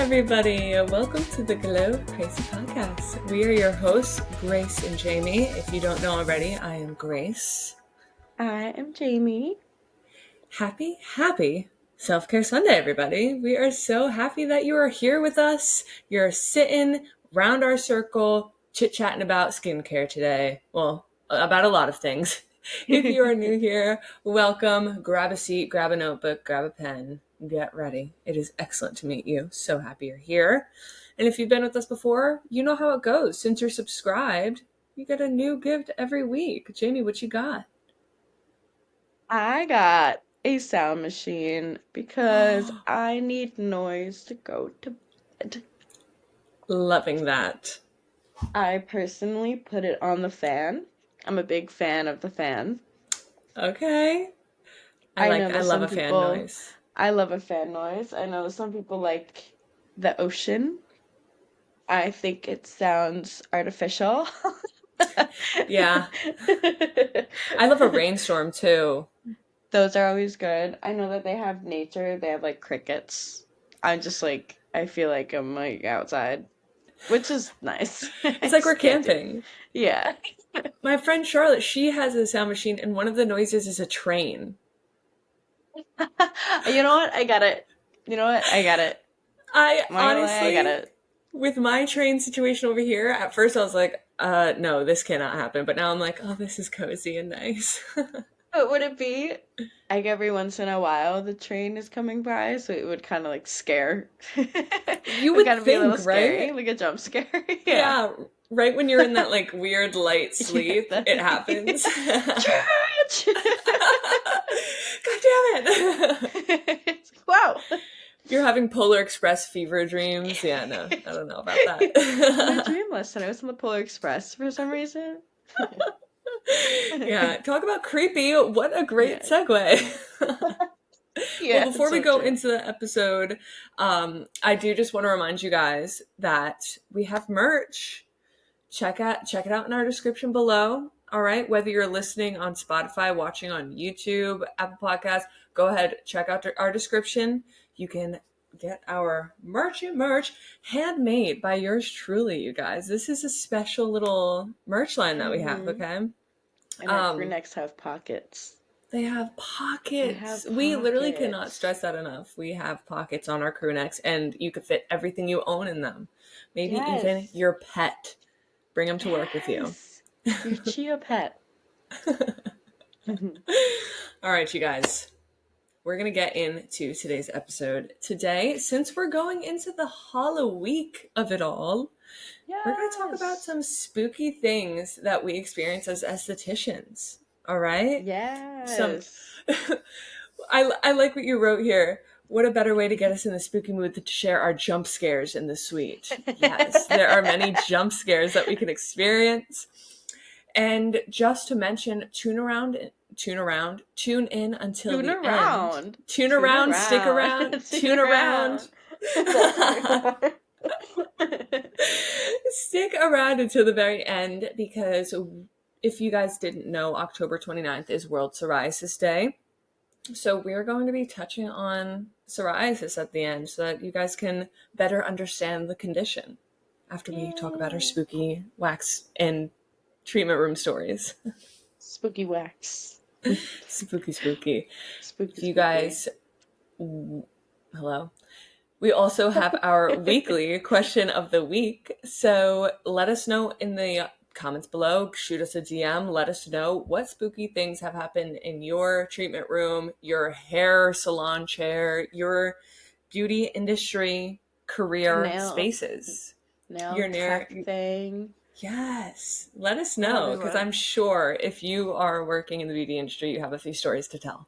everybody. Welcome to the Glow Crazy Podcast. We are your hosts, Grace and Jamie. If you don't know already, I am Grace. I am Jamie. Happy Selfcare Sunday, everybody. We are so happy that you are here with us. You're sitting round our circle, chit-chatting about skincare today. Well, about a lot of things. If you are new here, welcome. Grab a seat, grab a notebook, grab a pen. Get ready. It is excellent to meet you. So happy you're here. And if you've been with us before, you know how it goes. Since you're subscribed, you get a new gift every week. Jamie, what you got? I got a sound machine because I need noise to go to bed. Loving that. I personally put it on the fan. I'm a big fan of the fan. Okay. I know that I love some a fan people, noise. I love a fan noise. I know some people like the ocean. I think it sounds artificial. Yeah. I love a rainstorm too. Those are always good. I know that they have nature. They have like crickets. I'm just like, I feel like I'm like outside, which is nice. I It's like we're just can't do. camping. Yeah. My friend Charlotte, she has a sound machine and one of the noises is a train. You know what? I got it. You know what? I got it. I I'm not gonna lie, I got honestly, it. with my train situation over here, at first I was like, no, this cannot happen. But now I'm like, oh, this is cozy and nice. But would it be like every once in a while the train is coming by, so it would kind of like scare. It You would would kind of be a little think, scary, right? like a jump scare. Yeah. Yeah, right when you're in that like weird light Yeah. sleep, it happens. Church! God damn it. It's like, wow. You're having Polar Express fever dreams. Yeah, no, I don't know about I had a that. dream last night. I was on the Polar Express for some reason. Yeah, talk about creepy. What a great Yeah. segue. Well, Yeah, it's before we so go true. into the episode, I do just want to remind you guys that we have merch. Check it out in our description below. All right, whether you're listening on Spotify, watching on YouTube, Apple Podcasts, go ahead, check out our description. You can get our merch handmade by yours truly, you guys. This is a special little merch line that we have, Hmm. okay? And our crew Um, necks have pockets. they have They pockets. have We literally cannot pockets. stress that enough. We have pockets on our crew necks, and you could fit everything you own in them. Maybe even Yes. your pet. Bring them to work with you. Yes. Your chia pet. All right, you guys. We're going to get into today's episode. Today, since we're going into the hollow week of it all, we're going to talk about Yes. some spooky things that we experience as estheticians. All right? Some Yes. I like what you wrote here. What a better way to get us in the spooky mood than to share our jump scares in the suite. Yes, there are many jump scares that we can experience. And just to mention, tune in until Tune the end. around. Tune Tune around, stick around. around, Tune tune around. around. That's more. Stick around until the very end because if you guys didn't know, October 29th is World Psoriasis Day. So we're going to be touching on psoriasis at the end so that you guys can better understand the condition after we talk about our Yay. spooky wax and treatment room stories. Spooky wax. Spooky. Spooky, If you spooky. guys, hello. We also have our weekly question of the week. So let us know in the comments below. Shoot us a DM. Let us know what spooky things have happened in your treatment room, your hair salon chair, your beauty industry career Nail, spaces. nail Your tech near. thing. Yes. Let us Tell know because everyone. I'm sure if you are working in the beauty industry, you have a few stories to tell.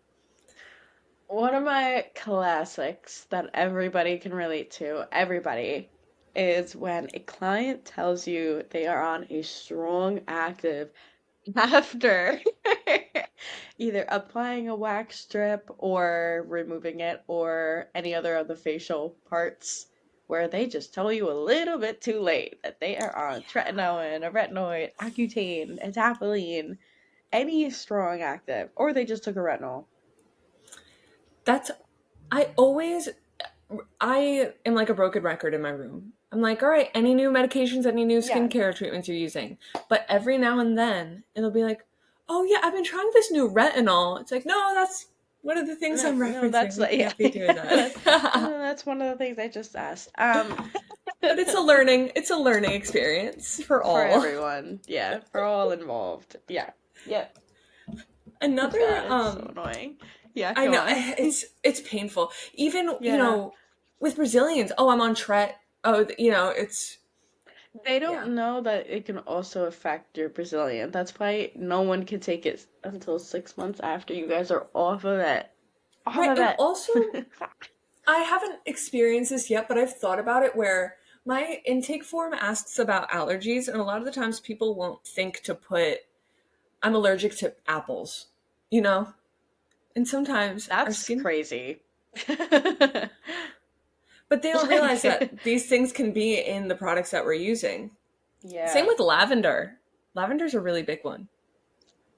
One of my classics that everybody can relate to, everybody, is when a client tells you they are on a strong active after either applying a wax strip or removing it or any other of the facial parts where they just tell you a little bit too late that they are on tretinoin, a retinoid, Accutane, adapalene, any strong active, or they just took a retinol. That's, I always, I am like a broken record in my room. I'm like, all right, any new medications, any new Yeah. skincare treatments you're using? But every now and then it'll be like, oh yeah, I've been trying this new retinol. It's like, no, that's one of the things I'm No, referencing. that's We like, yeah. can't be doing that. That's one of the things I just asked. But it's a learning experience for For all. everyone. Yeah, for all involved. Yeah. Yep. Another God, it's so annoying. Yeah, I go know on. it's painful. Even, Yeah. with Brazilians, oh, I'm on Tret. Oh, it's They yeah. don't know that it can also affect your Brazilian. That's why no one can take it until 6 months after you guys are off of it. Off Right, of and it. also I haven't experienced this yet, but I've thought about it where my intake form asks about allergies, and a lot of the times people won't think to put I'm allergic to apples, you know? And sometimes our That's skin, crazy. but they don't realize Like, that these things can be in the products that we're using. Same yeah. with lavender. Lavender's a really big one.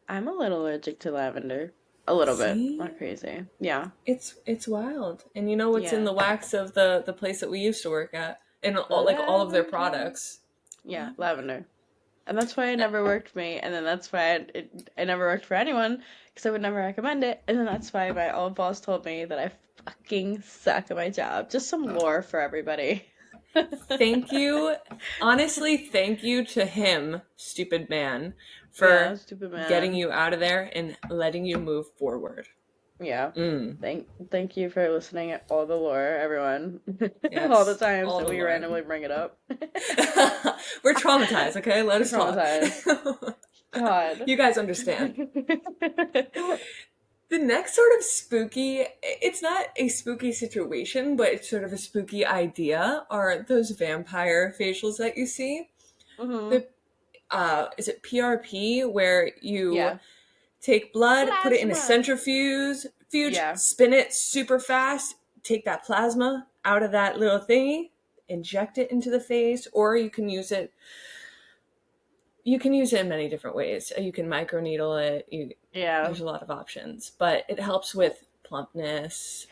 I'm a little allergic to lavender. A little bit. See? Not crazy. Yeah. It's wild. And you know what's in Yeah. the wax of the place that we used to work at? And all of their Lavender. products. Yeah, Lavender. lavender. And that's why it never worked for me. And then that's why it never worked for anyone because I would never recommend it. And then that's why my old boss told me that I fucking suck at my job. Just some lore for everybody. Thank you. Honestly, thank you to him, stupid man, Yeah, for stupid getting man. you out of there and letting you move forward. Yeah. Mm. Thank you for listening at all the lore, everyone. All the Yes, times all that the we lore. randomly bring it up. We're traumatized, okay? Let us talk. Traumatized. God. You guys understand. The next sort of spooky, it's not a spooky situation, but it's sort of a spooky idea, are those vampire facials that you see. Hmm. The is it PRP, where you Yeah. take blood, put it in a Plasma. Yeah. spin it super fast, take that plasma out of that little thingy, inject it into the face, or you can use it in many different ways. You can microneedle it. Yeah. There's a lot of options, but it helps with plumpness,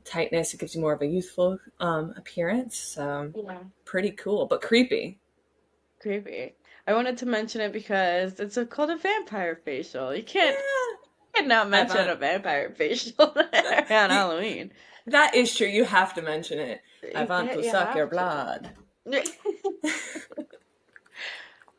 tightness. It gives you more of a youthful appearance. So Yeah. pretty cool, but creepy. Creepy. I wanted to mention it because called a vampire facial. Yeah, You cannot I mention found a vampire facial on you, Halloween. that is true. You have to mention it. I You want can't, to you suck your have to. blood.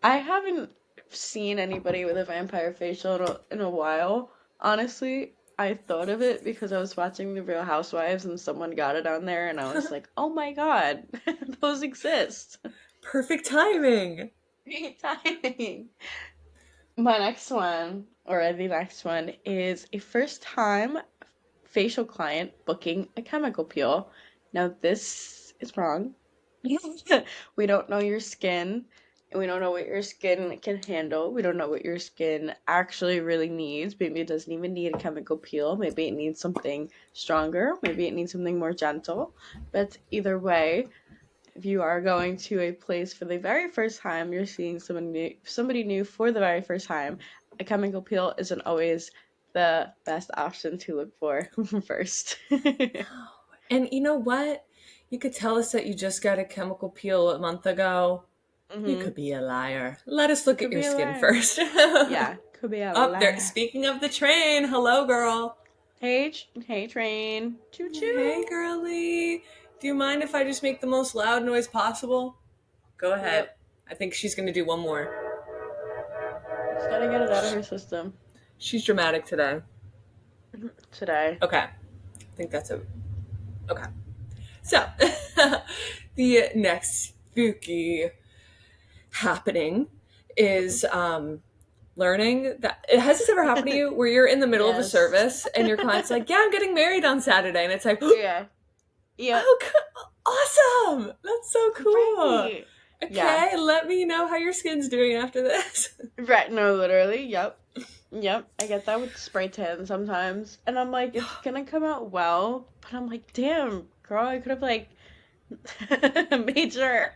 I haven't seen anybody with a vampire facial in a while. Honestly, I thought of it because I was watching The Real Housewives and someone got it on there, and I was like, oh my God, those exist. Perfect timing. Great timing. My next one, or the next one, is a first time facial client booking a chemical peel. Now, this is wrong. We don't know your skin, and we don't know what your skin can handle. We don't know what your skin actually really needs. Maybe it doesn't even need a chemical peel. Maybe it needs something stronger. Maybe it needs something more gentle. But either way, if you are going to a place for the very first time, you're seeing somebody new for the very first time, a chemical peel isn't always the best option to look for first. And you know what? You could tell us that you just got a chemical peel a month ago. You Hmm. could be a liar. Let us look at Could your be a skin liar. first. Yeah, could be a Up there. liar. Speaking of the train, hello, girl. Hey, train. Choo Hey, choo. girly. Do you mind if I just make the most loud noise possible? Go ahead. Yep. I think she's going to do one more. Just gotta get it out of her system She's dramatic today. today. Okay. I think that's it. Okay. So, the next spooky happening is learning that has this ever happened to you where you're in the middle of a Yes. service and your client's like, yeah, I'm getting married on Saturday, and it's like, Yeah. Yep. oh, awesome, that's so cool. Right. Yeah. Okay, let me know how your skin's doing after this. Right. No, literally. Yep. Yep, I get that with spray tan sometimes. And I'm like, it's gonna come out well, but I'm like, damn, girl, I could have like made sure.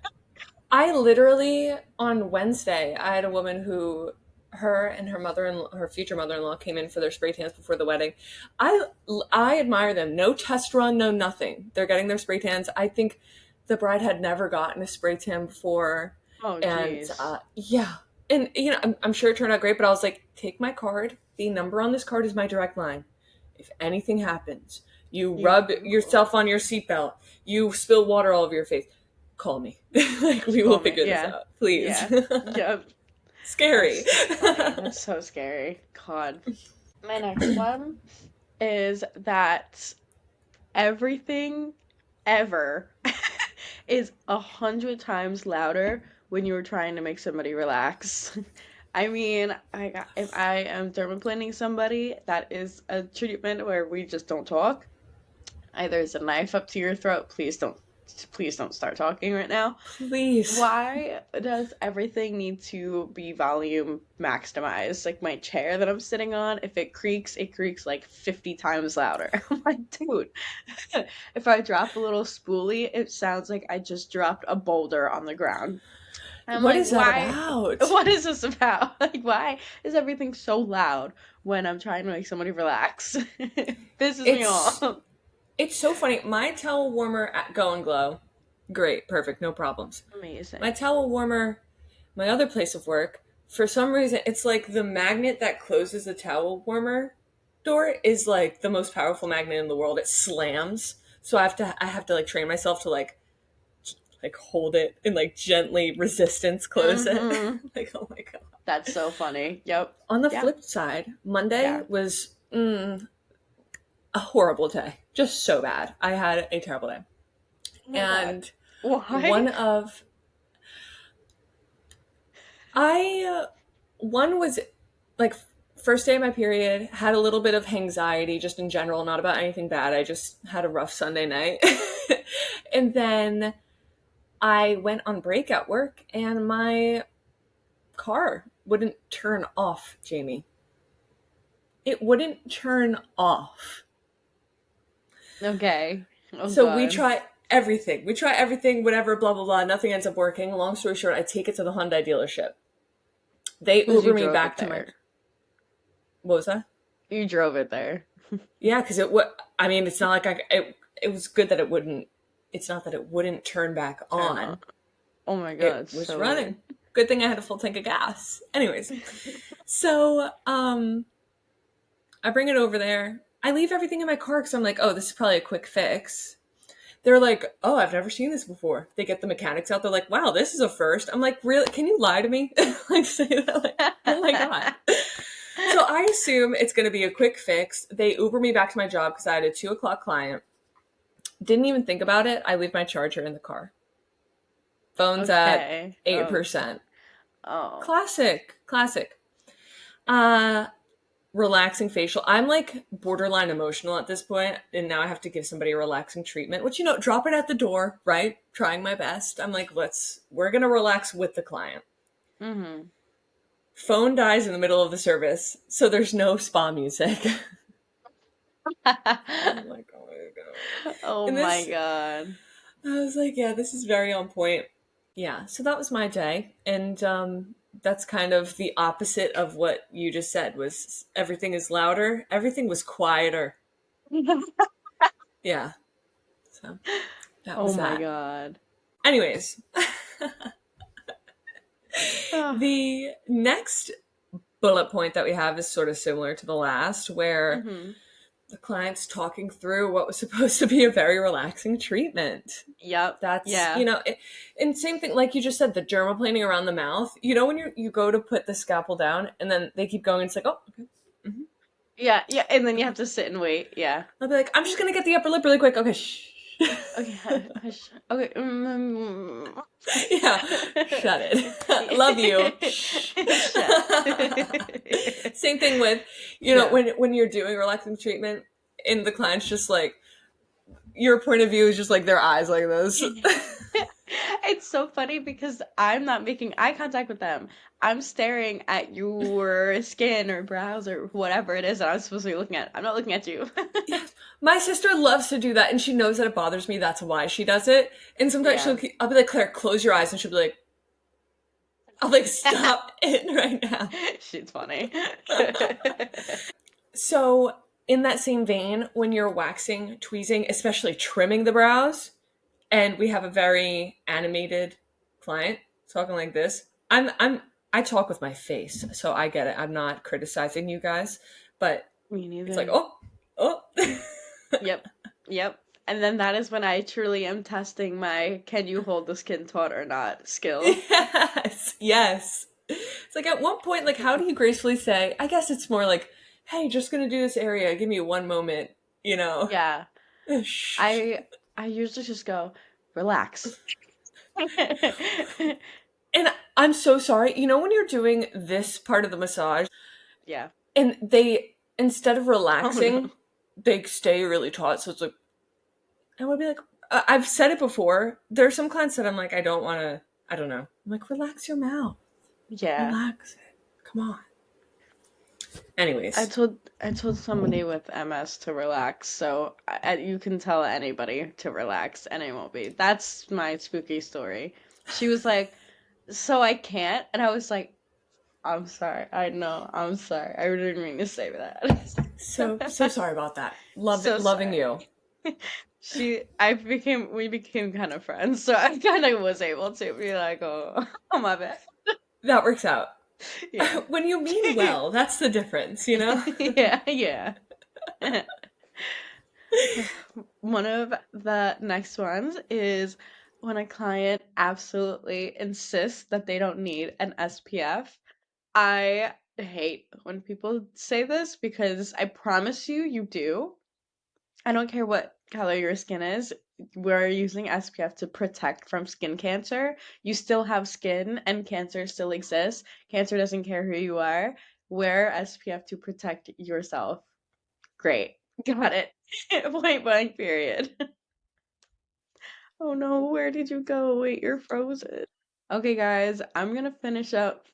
I literally on Wednesday I had a woman who her and her future mother-in-law came in for their spray tans before the wedding. I admire them. No test run, no nothing. They're getting their spray tans. I think the bride had never gotten a spray tan before. Oh, And geez. yeah. And, you know, I'm sure it turned out great, but I was like, take my card. The number on this card is my direct line. If anything happens, you rub You yourself on your seatbelt, you spill water all over your face, call me. Like, we will call me. figure this Yeah. out. Please. Yeah. Yep. Scary. That's funny. That's so scary. God. My next one is that everything ever is 100 times louder when you're trying to make somebody relax. I mean, if I am dermaplaning somebody, that is a treatment where we just don't talk. Either is a knife up to your throat. Please don't start talking right now. Please. Why does everything need to be volume maximized? Like my chair that I'm sitting on, if it creaks like 50 times louder. I'm like, dude, if I drop a little spoolie, it sounds like I just dropped a boulder on the ground. I'm What like, is that why? about? What is this about? Like, why is everything so loud when I'm trying to make somebody relax? Pisses me It's off. it's so funny. My towel warmer at Go and Glow, great, perfect, no problems. My Amazing. towel warmer, my other place of work, for some reason, it's like the magnet that closes the towel warmer door is like the most powerful magnet in the world. It slams, so I have to like train myself to like hold it and like gently resistance close it. Hmm. Like, oh my god. That's so funny. Yep. On the Yeah. flip side, Monday Yeah. was a horrible day. Just so bad. I had a terrible day. Oh my God. And Why? one of I one was like first day of my period, had a little bit of anxiety just in general, not about anything bad. I just had a rough Sunday night. And then I went on break at work and my car wouldn't turn off, Jamie. It wouldn't turn off. Okay. Oh So we God. try everything. We try everything, whatever, blah, blah, blah. Nothing ends up working. Long story short, I take it to the Hyundai dealership. They Because you Uber me drove back it to my. there. What was that? You drove it there. Yeah, because I mean, it's not like it was good that it wouldn't. It's not that it wouldn't turn back Turn on. on. Oh my God. It It's was so weird. running. Good thing I had a full tank of gas. Anyways, so I bring it over there. I leave everything in my car because I'm like, oh, this is probably a quick fix. They're like, oh, I've never seen this before. They get the mechanics out. They're like, wow, this is a first. I'm like, really? Can you lie to me? Like, say that, like, oh my God. So I assume it's going to be a quick fix. They Uber me back to my job because I had a 2 o'clock client. Didn't even think about it. I leave my charger in the car. Phone's at Okay. Oh. 8%. Oh. Classic. Classic. Uh, Relaxing facial. I'm like borderline emotional at this point, and now I have to give somebody a relaxing treatment, which, drop it at the door, right? Trying my best. I'm like, we're going to relax with the client. Mm-hmm. Phone dies in the middle of the service, so there's no spa music. I'm like, oh my God. Oh And my this, God. I was like, yeah, this is very on point. Yeah, so that was my day. And that's kind of the opposite of what you just said was everything is louder. Everything was quieter. Yeah, so that Oh was my that. God. Anyways, Oh. the next bullet point that we have is sort of similar to the last, where Mm-hmm. the client's talking through what was supposed to be a very relaxing treatment. Yep. That's, Yeah. and same thing, like you just said, the dermaplaning around the mouth. When you go to put the scalpel down and then they keep going, it's like, oh, okay. Mm-hmm. Yeah. Yeah. And then you Okay. have to sit and wait. Yeah. I'll be like, I'm just going to get the upper lip really quick. Okay, shh. Okay. Hush. Okay. Yeah, shut it. Love you. Shh. Shut. Same thing with, Yeah. when you're doing relaxing treatment and the client's just like, your point of view is just like their eyes like this. It's so funny because I'm not making eye contact with them. I'm staring at your skin or brows or whatever it is that I'm supposed to be looking at. I'm not looking at you. Yes. My sister loves to do that, and she knows that it bothers me. That's why she does it. And sometimes Yeah. I'll be like, Claire, close your eyes, and she'll be like, I'll like stop it right now. She's funny. So, in that same vein, when you're waxing, tweezing, especially trimming the brows, and we have a very animated client talking like this, I talk with my face, so I get it. I'm not criticizing you guys, but Me it's like, neither. oh, oh. Yep. Yep. And then that is when I truly am testing my can you hold the skin taut or not skill. Yes, yes. It's like at one point, like, how do you gracefully say, I guess it's more like, hey, just gonna do this area, give me one moment, you know? Yeah. Shh. I usually just go, relax. And I'm so sorry. You know, when you're doing this part of the massage Yeah. and they, instead of Oh relaxing, no. they stay really taut. So it's like, I would be like, I've said it before. There are some clients that I'm like, I don't want to, I don't know. I'm like, relax your mouth. Yeah. Relax it. Come on. I Anyways, told I told somebody with MS to relax, so you can tell anybody to relax and it won't be. That's my spooky story. She was like, "So I can't," and I was like, "I'm sorry. I know. I'm sorry. I didn't mean to say so that." sorry about that. Loved it, So loving sorry. you. We became kind of friends, so I kind of was able to be like, "Oh, oh my bad." That works out. Yeah. When you mean well, that's the difference, you know? Yeah, yeah. One of the next ones is when a client absolutely insists that they don't need an SPF. I hate when people say this because I promise you, you do. I don't care what color your skin is. We're using SPF to protect from skin cancer. You still have skin and cancer still exists. Cancer doesn't care who you are. Wear SPF to protect yourself. Great. Got it. Point blank, period. Oh no, where did you go? Wait, you're frozen. Okay, guys, I'm gonna finish up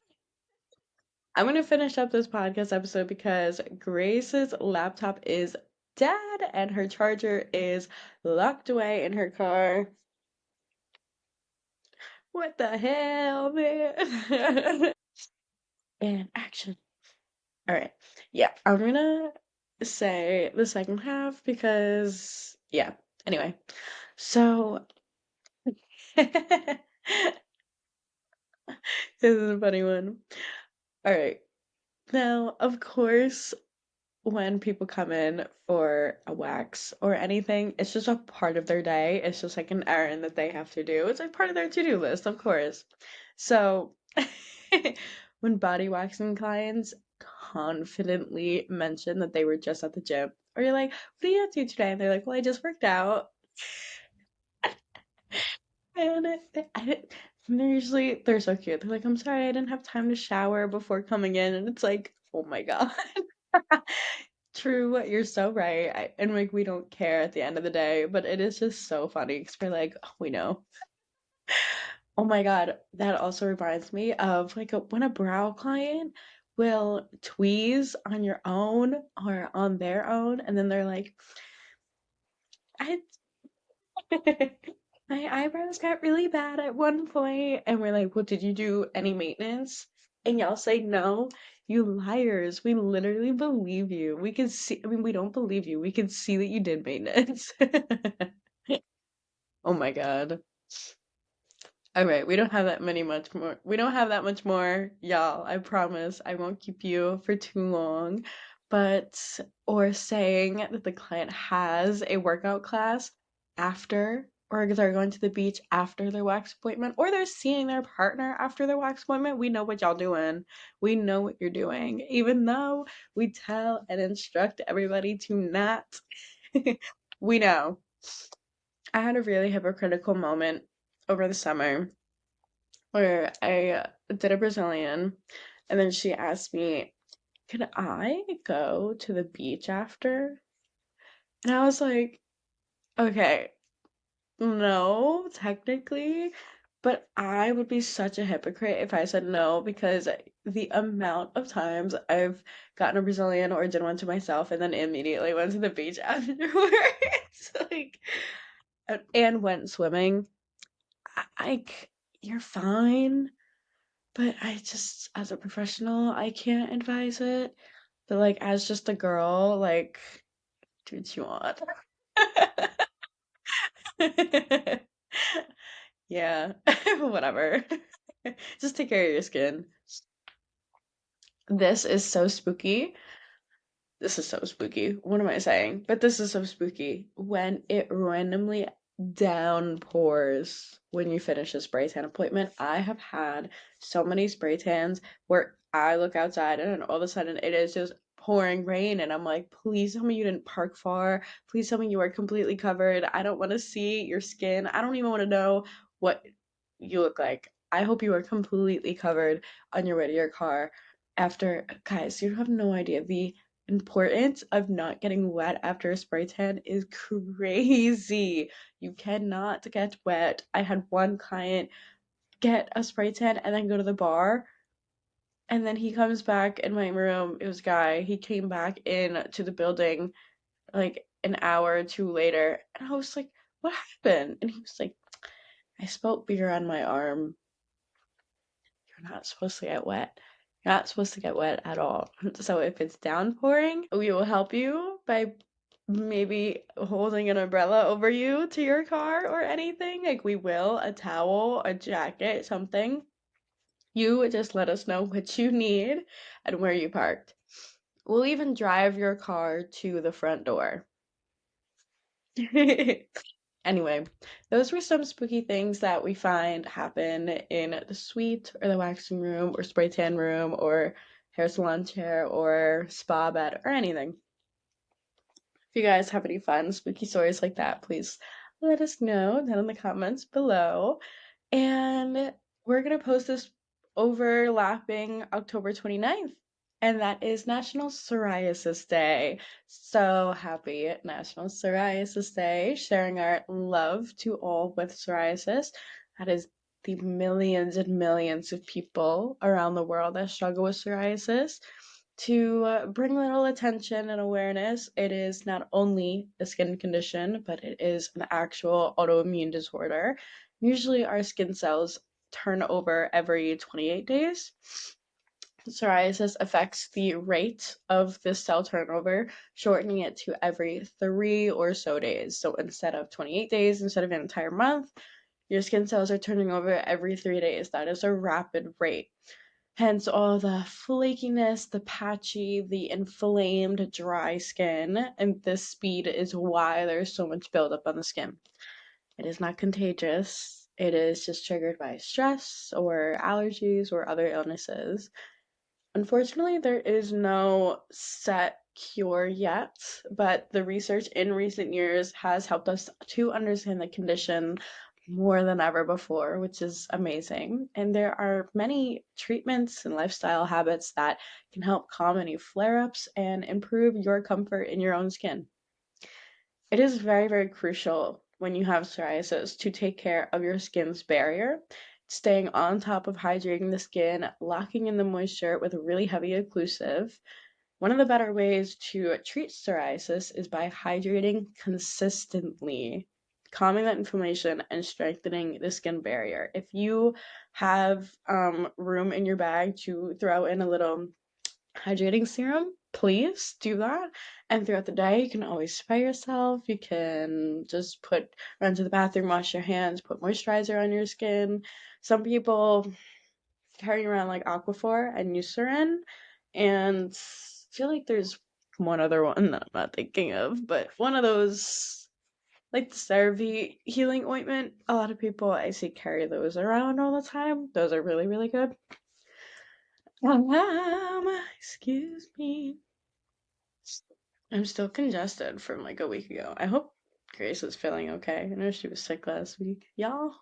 this podcast episode because Grace's laptop is dead and her charger is locked away in her car. What the hell, man? And action. All right. Yeah, I'm gonna say the second half because yeah. Anyway, so this is a funny one. All right. Now, of course, when people come in for a wax or anything, it's just a part of their day. It's just like an errand that they have to do. It's like part of their to-do list, of course. So, when body waxing clients confidently mention that they were just at the gym, or you're like, "What are you up to today?" And they're like, "Well, I just worked out." And they're so cute. They're like, "I'm sorry, I didn't have time to shower before coming in." And it's like, oh my God. True, you're so right. And like we don't care at the end of the day, but it is just so funny because we're like, oh, we know. Oh my God, that also reminds me of like when a brow client will tweeze on your own or on their own, and then they're like, I my eyebrows got really bad at one point, and we're like, well, did you do any maintenance? And y'all say no. You liars. We literally believe you. We can see, I mean, we don't believe you. We can see that you did maintenance. Oh my God. All right, we don't have that many much more. We don't have that much more, y'all. I promise. I won't keep you for too long. But, or saying that the client has a workout class after, or they're going to the beach after their wax appointment, or they're seeing their partner after their wax appointment. We know what y'all doing. We know what you're doing. Even though we tell and instruct everybody to not, we know. I had a really hypocritical moment over the summer where I did a Brazilian, and then she asked me, "Could I go to the beach after?" And I was like, "Okay, no, technically, but I would be such a hypocrite if I said no because the amount of times I've gotten a Brazilian or did one to myself and then immediately went to the beach afterwards, like, and went swimming. You're fine." But I just, as a professional, I can't advise it. But like, as just a girl, like, do what you want. Yeah, whatever. Just take care of your skin. This is so spooky. This is so spooky. What am I saying? But this is so spooky when it randomly downpours when you finish a spray tan appointment. I have had so many spray tans where I look outside and then all of a sudden it is just pouring rain, and I'm like, please tell me you didn't park far. Please tell me you are completely covered. I don't want to see your skin. I don't even want to know what you look like. I hope you are completely covered on your way to your car after, guys, you have no idea the importance of not getting wet after a spray tan is crazy. You cannot get wet. I had one client get a spray tan and then go to the bar, and then he comes back in my room. It was a guy. He came back in to the building like an hour or two later, and I was like, "What happened?" And he was like, "I spilled beer on my arm. You're not supposed to get wet. You're not supposed to get wet at all. So if it's downpouring, we will help you by maybe holding an umbrella over you to your car or anything. Like we will, a towel, a jacket, something. You just let us know what you need and where you parked. We'll even drive your car to the front door." Anyway, those were some spooky things that we find happen in the suite or the waxing room or spray tan room or hair salon chair or spa bed or anything. If you guys have any fun spooky stories like that, please let us know down in the comments below. And we're going to post this overlapping October 29th, and that is National Psoriasis Day. So happy National Psoriasis Day, sharing our love to all with psoriasis. That is the millions and millions of people around the world that struggle with psoriasis. To bring a little attention and awareness, it is not only a skin condition, but it is an actual autoimmune disorder. Usually, our skin cells turn over every 28 days. Psoriasis affects the rate of this cell turnover, shortening it to every 3 or so days. So instead of 28 days, instead of an entire month, your skin cells are turning over every 3 days. That is a rapid rate. Hence all the flakiness, the patchy, the inflamed, dry skin, and this speed is why there's so much buildup on the skin. It is not contagious. It is just triggered by stress or allergies or other illnesses. Unfortunately, there is no set cure yet, but the research in recent years has helped us to understand the condition more than ever before, which is amazing. And there are many treatments and lifestyle habits that can help calm any flare ups and improve your comfort in your own skin. It is very, very crucial when you have psoriasis to take care of your skin's barrier, staying on top of hydrating the skin, locking in the moisture with a really heavy occlusive. One of the better ways to treat psoriasis is by hydrating consistently, calming that inflammation and strengthening the skin barrier. If you have room in your bag to throw in a little hydrating serum, please do that. And throughout the day, you can always spray yourself. You can just run to the bathroom, wash your hands, put moisturizer on your skin. Some people carry around like Aquaphor and Eucerin, and I feel like there's one other one that I'm not thinking of, but one of those, like the CeraVe healing ointment. A lot of people I see carry those around all the time. Those are really, really good. Excuse me. I'm still congested from like a week ago. I hope Grace is feeling okay. I know she was sick last week. Y'all,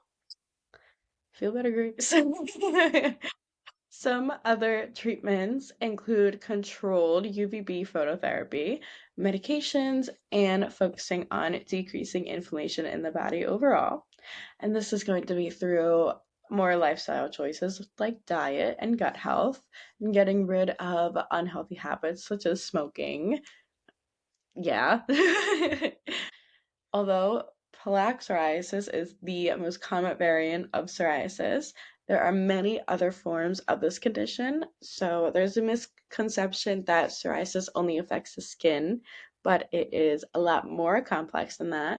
feel better, Grace. Some other treatments include controlled UVB phototherapy, medications, and focusing on decreasing inflammation in the body overall. And this is going to be through more lifestyle choices like diet and gut health, and getting rid of unhealthy habits such as smoking. Yeah. Although plaque psoriasis is the most common variant of psoriasis, There are many other forms of this condition. So there's a misconception that psoriasis only affects the skin, but it is a lot more complex than that.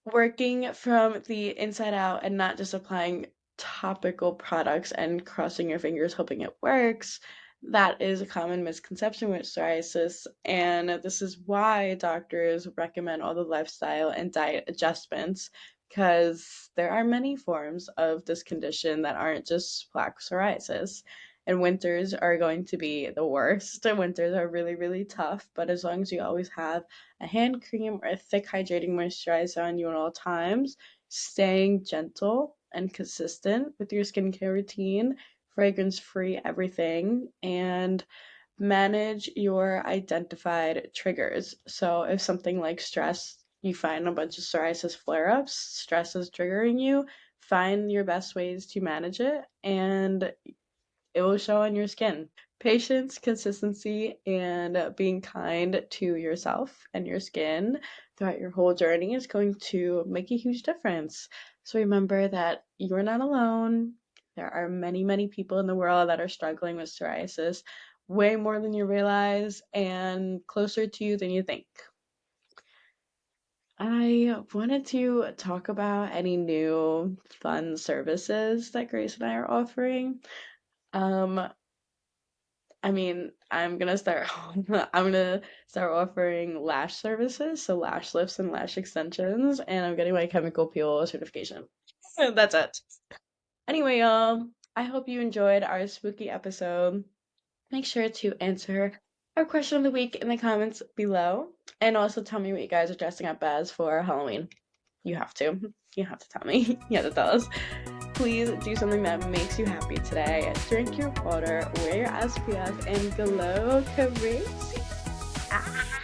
Working from the inside out and not just applying topical products and crossing your fingers hoping it works. That is a common misconception with psoriasis, and this is why doctors recommend all the lifestyle and diet adjustments because there are many forms of this condition that aren't just plaque psoriasis. And winters are going to be the worst. Winters are really, really tough, but as long as you always have a hand cream or a thick hydrating moisturizer on you at all times, staying gentle and consistent with your skincare routine, fragrance free everything, and manage your identified triggers. So if something like stress, you find a bunch of psoriasis flare ups, stress is triggering you, find your best ways to manage it and it will show on your skin. Patience, consistency, and being kind to yourself and your skin throughout your whole journey is going to make a huge difference. So remember that you're not alone. There are many, many people in the world that are struggling with psoriasis, way more than you realize, and closer to you than you think. I wanted to talk about any new fun services that Grace and I are offering. Um, I mean, I'm gonna start offering lash services, so lash lifts and lash extensions, and I'm getting my chemical peel certification. That's it. Anyway, y'all, I hope you enjoyed our spooky episode. Make sure to answer our question of the week in the comments below, and also tell me what you guys are dressing up as for Halloween. You have to. You have to tell me. You have to tell us. Please do something that makes you happy today. Drink your water, wear your SPF, and glow crazy. Ah.